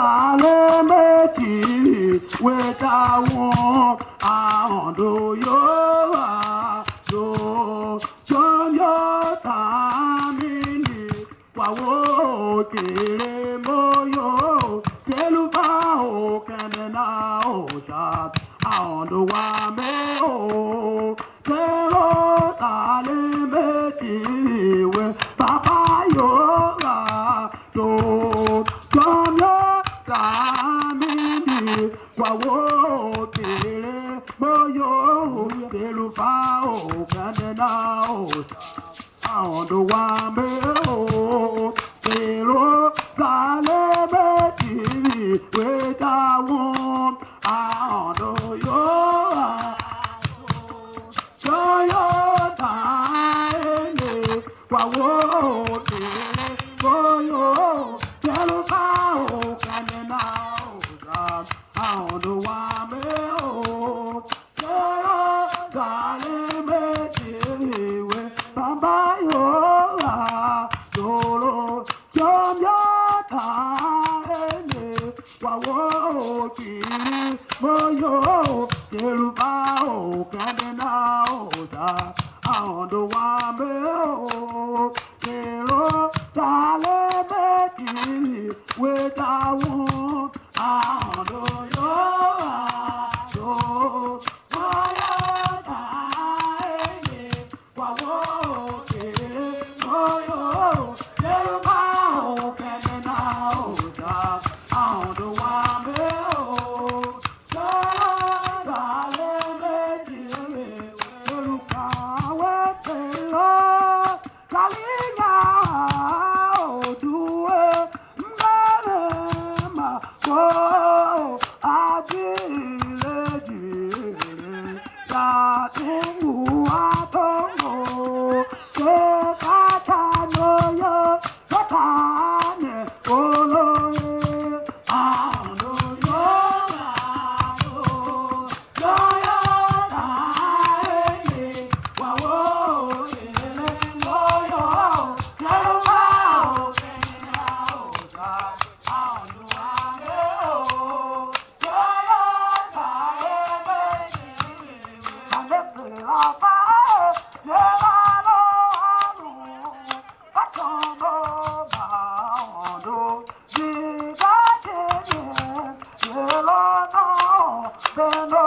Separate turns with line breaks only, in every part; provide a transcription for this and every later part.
Sale méjì weta wọn ahondo yo do jonyo tamini wawo kere moyo teluba o kenena o sha ahondo wa me o tero sale méjì we papa yo do jonyo tamini wawo kere moyo teluba o kenena o ahondo wa me o tero sale méjì weta wọn ahondo yo Toyota ene wawo tere boyo teluba o kanena o ahondo wa me o Toyota le me we bamba yo dolo jomyata ene wawo kiri boyo teluba o kanena o ahondo wa me o tero sale méjì weta wọn ahondo yo do Toyota ene wawo kere boyo teluba o kanena o ahondo wa me o sale méjì olùkà wẹ́pẹ̀ lọ kàlíyà òdùwẹ̀ mbẹ́rẹ̀ mà kó àdìrẹ́jì yàtúwù àtọ́wò ṣé káta lóye lọ́tà ní olóye àlọ́ yóò Toyota ene wawo ene moyo teluba o kenena o ahondo wa me o Toyota ene alepe apa yevalo anu patomo baondo digate yelono beno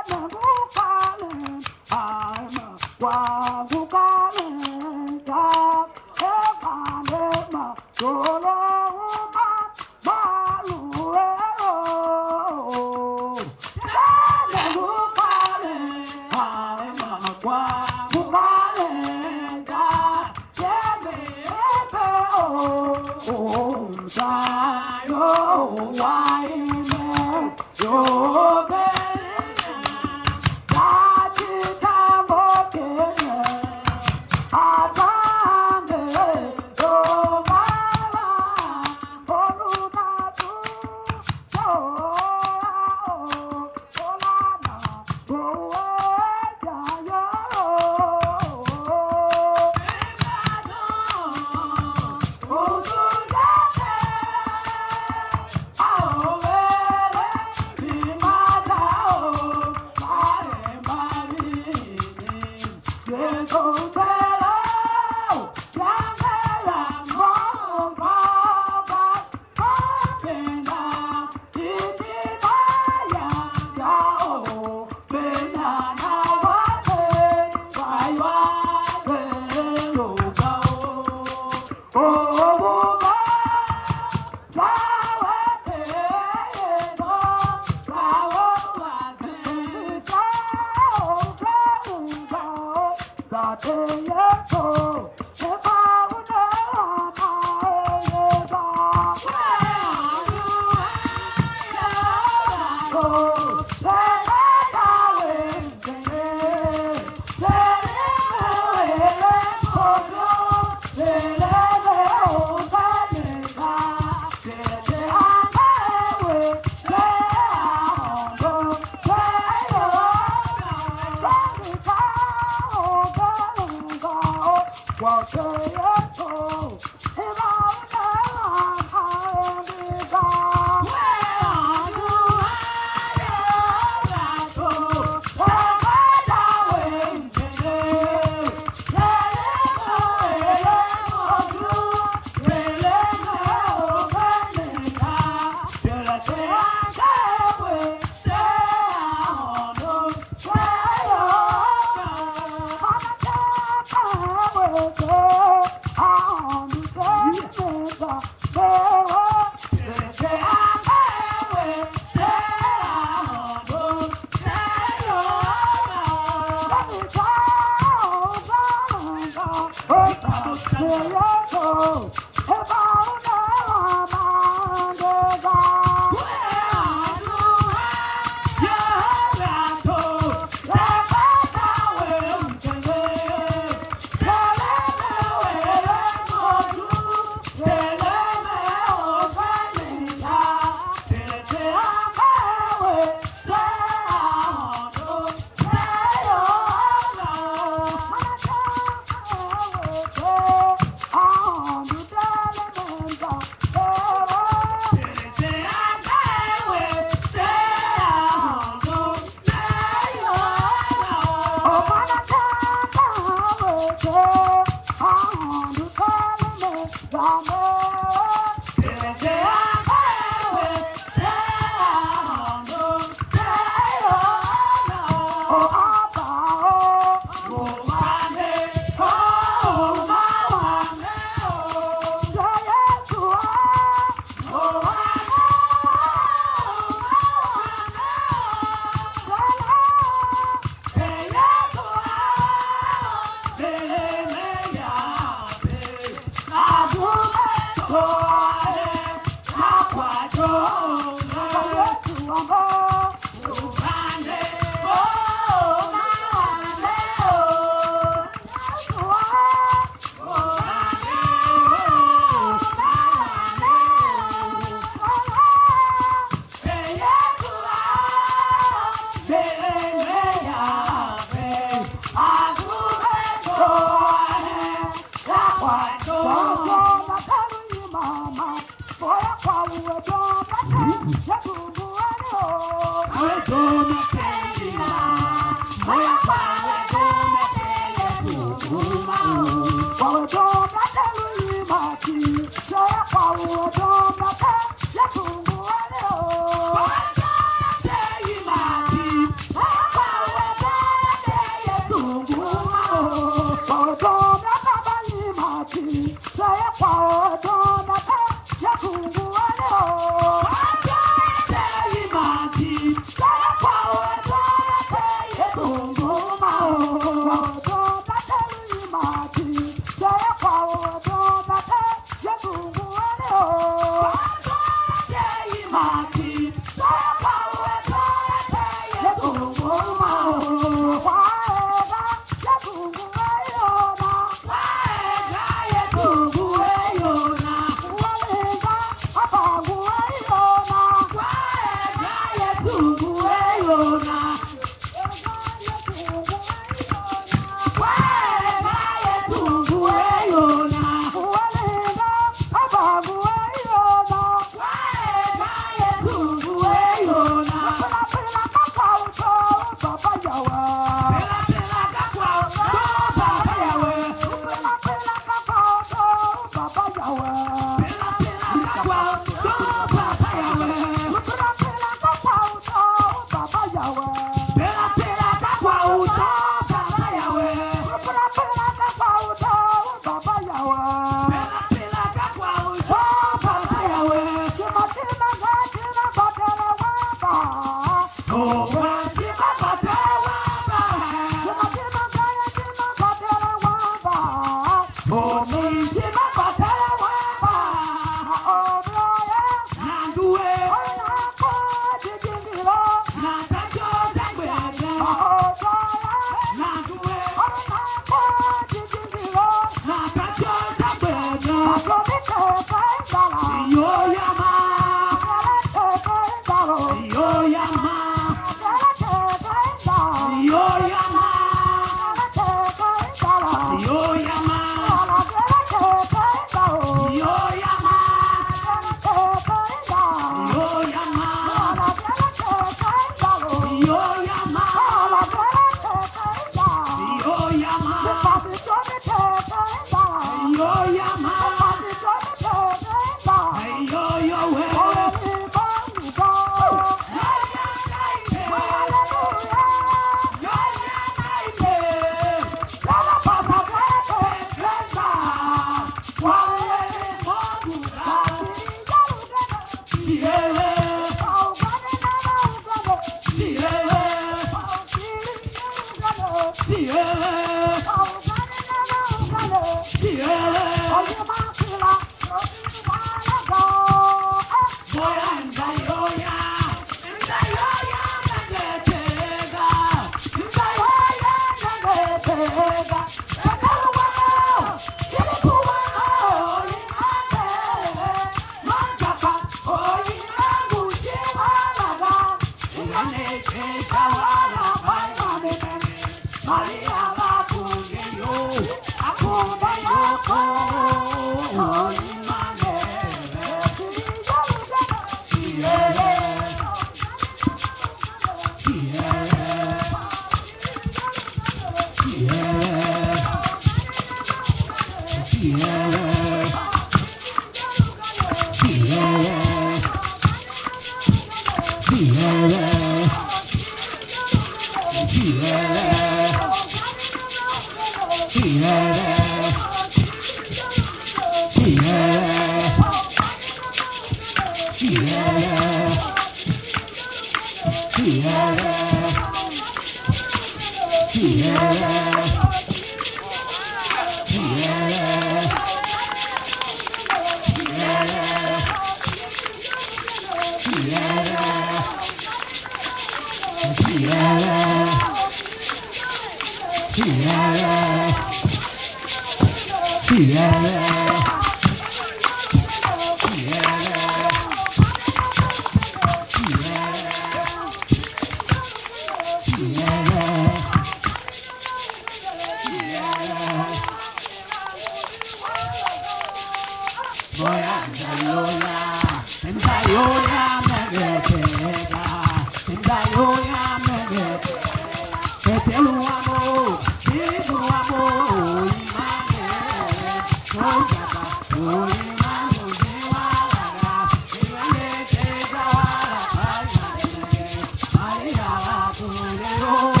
Oh